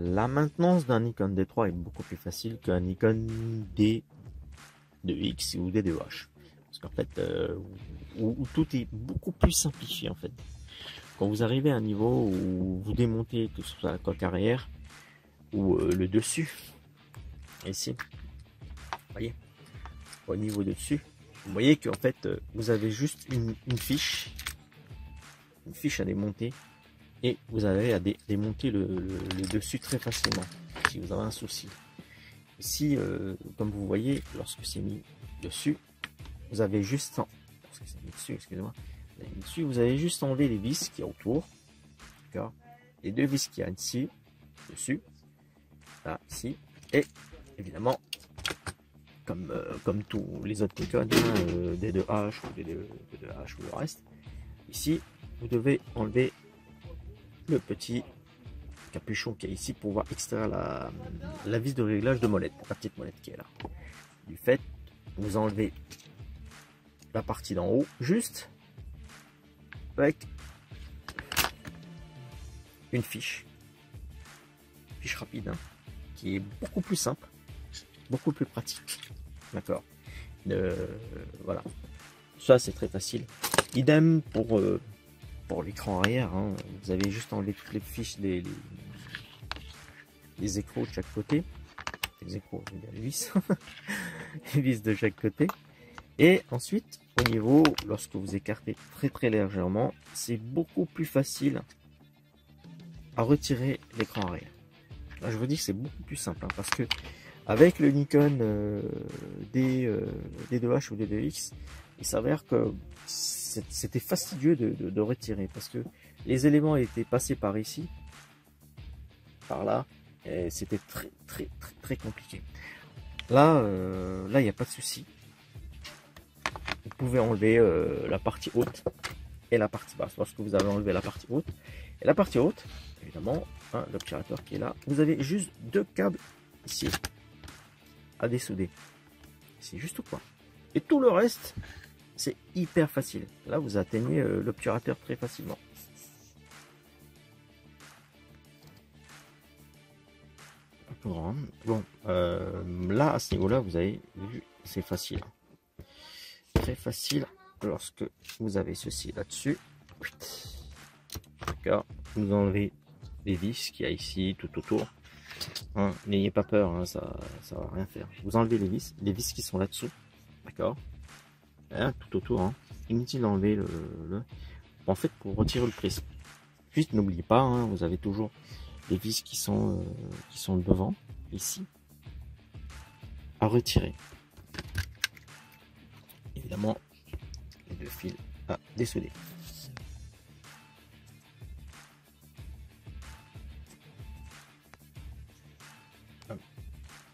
La maintenance d'un Nikon D3 est beaucoup plus facile qu'un Nikon D2X ou D2H. Parce qu'en fait, où tout est beaucoup plus simplifié en fait. Quand vous arrivez à un niveau où vous démontez que ce soit la coque arrière ou le dessus, ici, vous voyez, au niveau de dessus, vous voyez qu'en fait, vous avez juste une fiche à démonter et vous avez à démonter le dessus très facilement si vous avez un souci. Ici, comme vous voyez, lorsque c'est mis dessus, vous avez juste lorsque c'est mis dessus, excusez-moi, vous avez juste enlevé les vis qui y a autour, d'accord, les deux vis qu'il y a ici, dessus, là, ici, et évidemment, comme tous les autres Nikon, D2H ou D2H ou le reste, ici, vous devez enlever le petit capuchon qui est ici pour pouvoir extraire la vis de réglage de molette, la petite molette qui est là. Du fait, vous enlevez la partie d'en haut, juste avec une fiche rapide, hein, qui est beaucoup plus simple, beaucoup plus pratique. D'accord. Voilà. Ça, c'est très facile. Idem pour l'écran arrière. Hein. Vous avez juste enlevé toutes les fiches des écrous de chaque côté. Les écrous, je veux dire les vis. Les vis de chaque côté. Et ensuite, au niveau, lorsque vous écartez très légèrement, c'est beaucoup plus facile à retirer l'écran arrière. Là, je vous dis que c'est beaucoup plus simple, hein, parce que avec le Nikon D2H ou D2X, il s'avère que c'était fastidieux de retirer, parce que les éléments étaient passés par ici, par là, et c'était très compliqué. Là, il n'y a pas de souci. Vous pouvez enlever la partie haute et la partie basse. Lorsque vous avez enlevé la partie haute et la partie haute, évidemment, hein, l'obturateur qui est là, vous avez juste deux câbles ici à dessouder. C'est juste quoi. Et tout le reste, c'est hyper facile. Là, vous atteignez l'obturateur très facilement. Un peu grand. Bon, là, à ce niveau-là, vous avez vu, c'est facile. Très facile lorsque vous avez ceci là-dessus. D'accord. Vous enlevez les vis qu'il y a ici tout autour. Hein, n'ayez pas peur, hein, ça va rien faire. Vous enlevez les vis qui sont là-dessous. D'accord. Hein, tout autour. Hein. Inutile d'enlever en fait, pour retirer le prisme. Juste n'oubliez pas, hein, vous avez toujours les vis qui sont devant, ici, à retirer. Évidemment, les deux fils à dessouder.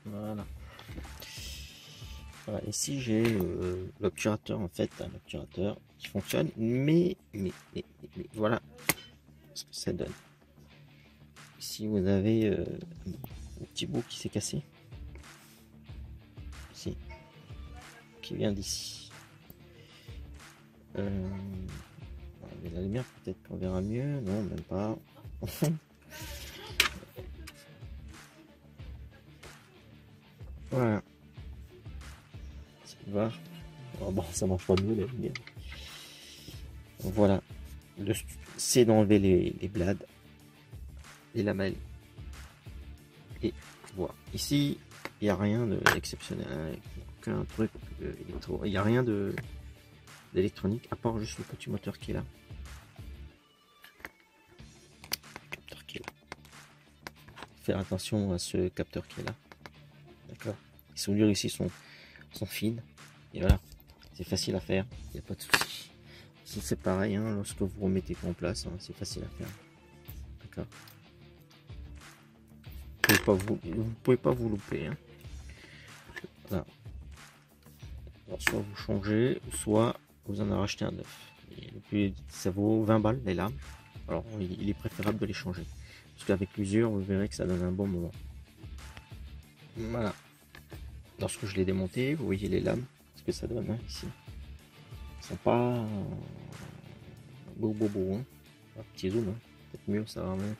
Voilà. Voilà. Ici j'ai l'obturateur, en fait, un obturateur qui fonctionne, mais voilà ce que ça donne. Ici vous avez un petit bout qui s'est cassé, ici, qui vient d'ici. Avec la lumière, peut-être qu'on verra mieux. Non, même pas. Voilà. Tu vois. Oh, bon, ça marche pas mieux la lumière. Voilà. C'est d'enlever les blades, les lamelles. Et voilà. Ici, il n'y a rien d'exceptionnel. Aucun truc électro. Il n'y a rien d'électronique, à part juste le petit moteur qui est là. Capteur qui est là. Faire attention à ce capteur qui est là. D'accord. Les soudures ici sont fines. Et voilà. C'est facile à faire. Il n'y a pas de souci. Ici c'est pareil, hein, lorsque vous remettez en place, hein, c'est facile à faire. D'accord. Vous pouvez pas vous louper. Hein. Voilà. Alors, soit vous changez, soit vous en rachetez un neuf. Et puis ça vaut 20 balles les lames. Alors il est préférable de les changer. Parce qu'avec plusieurs, vous verrez que ça donne un bon moment. Voilà. Lorsque je l'ai démonté, vous voyez les lames, ce que ça donne, hein, ici. Ils sont pas beau, hein. Un petit zoom, hein. Peut-être mieux, ça va mieux.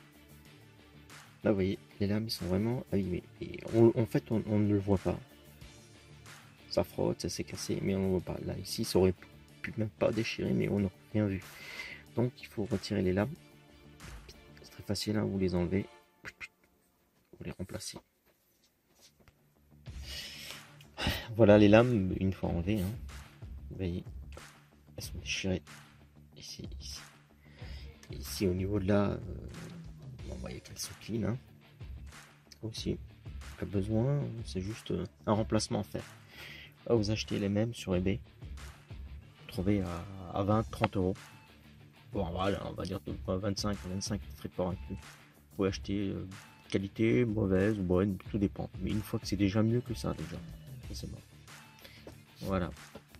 Là, vous voyez, les lames sont vraiment abîmées. Et en fait, on ne le voit pas. Ça frotte, ça s'est cassé, mais on ne le voit pas. Là, ici, ça aurait pu même pas déchirer, mais on n'a rien vu. Donc, il faut retirer les lames. C'est très facile, hein, vous les enlevez. Vous les remplacez. Voilà les lames, une fois enlevées. Hein. Vous voyez, elles sont déchirées. Ici, ici. Et ici, au niveau de là, vous voyez qu'elles sont clean. Hein. Aussi, pas besoin, c'est juste un remplacement à faire. Là, vous achetez les mêmes sur eBay. Vous trouvez à 20-30 euros. Bon, voilà, on va dire 25 frais de port inclus. Vous pouvez acheter qualité, mauvaise ou bonne, tout dépend. Mais une fois que c'est déjà mieux que ça, déjà, c'est bon. Voilà.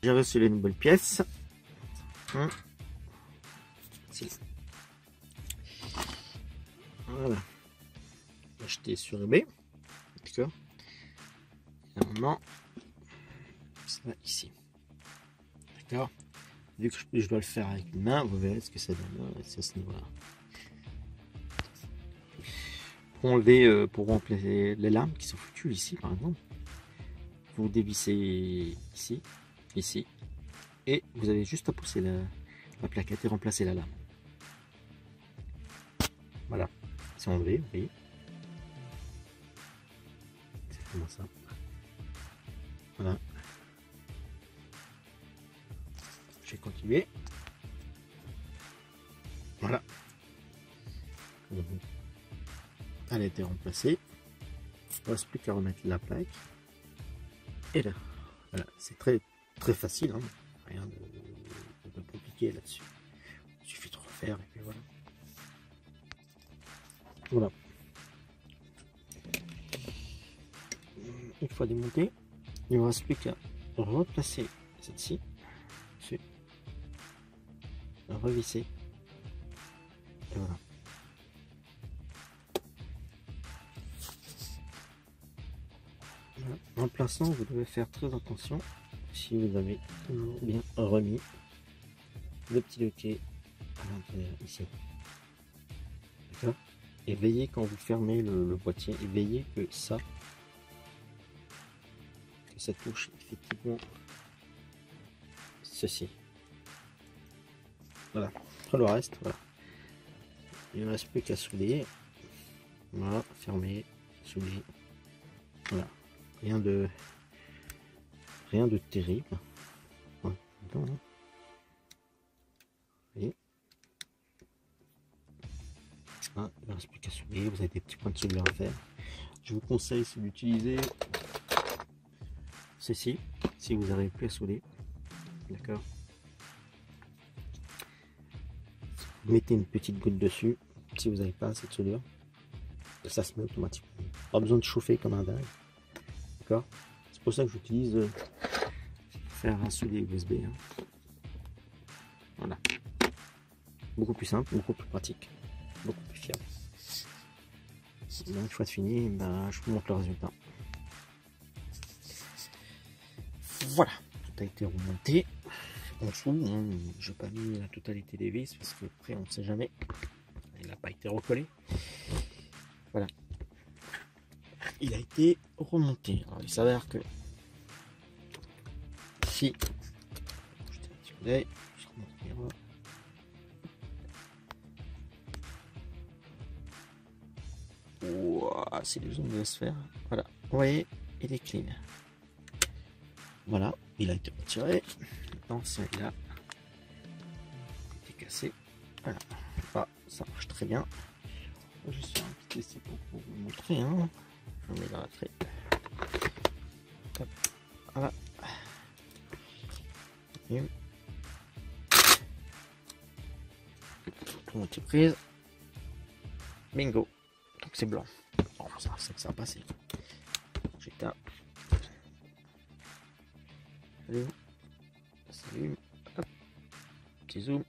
J'ai reçu les nouvelles pièces. Voilà. Acheté sur eBay. D'accord. Normalement, ça va ici. D'accord. Vu que je dois le faire avec une main, vous verrez ce que ça donne. C'est à ce niveau-là. Pour enlever, pour remplacer les lames qui sont foutues ici, par exemple, vous dévissez ici, ici, et vous avez juste à pousser la plaquette et remplacer la lame. Voilà, c'est enlevé, vous voyez. C'est comment ça. Voilà. Je vais continuer. Voilà. Elle a été remplacée. Il ne reste plus qu'à remettre la plaque. Et là, voilà, c'est très facile. Hein. Rien de compliqué là-dessus. Il suffit de refaire et puis voilà. Voilà. Une fois démonté, il ne me reste plus qu'à replacer celle-ci dessus, la revisser. Et voilà. En plaçant, vous devez faire très attention si vous avez toujours bien remis le petit loquet à l'intérieur ici. D'accord. Et veillez quand vous fermez le boîtier, et veillez que ça touche effectivement ceci. Voilà. Après le reste, voilà. Il ne reste plus qu'à souder. Voilà, fermer, souder. Voilà. Rien de terrible. Ouais, donc, hein. Et ah, il ne reste plus qu'à souder. Vous avez des petits points de soudure à faire. Je vous conseille d'utiliser ceci si vous n'arrivez plus à souder. D'accord. Vous mettez une petite goutte dessus si vous n'avez pas assez de soudure. Ça se met automatiquement. Pas besoin de chauffer comme un dingue. D'accord. C'est pour ça que j'utilise faire un souder USB. Hein. Voilà. Beaucoup plus simple, beaucoup plus pratique, beaucoup plus fiable. Une fois fini, ben, je vous montre le résultat. Voilà, tout a été remonté. En dessous, hein, je n'ai pas mis la totalité des vis parce que après on ne sait jamais. Il n'a pas été recollé. Voilà. Il a été remonté. Alors, il s'avère que si jeter un petit coup d'œil, je remonte le miroir. Wow, c'est les zones de la sphère. Voilà, vous voyez, il est clean. Voilà, il a été retiré. L'ancien là, il est cassé. Voilà, ah, ça marche très bien. Je vais juste faire un petit essai pour vous montrer. Hein. Je le mets dans la trait. Hop. Voilà. Et tout multiprise. Bingo. Donc c'est blanc. Bon, ça va passer. J'éteins. Salut. Salut. Hop. Petit zoom.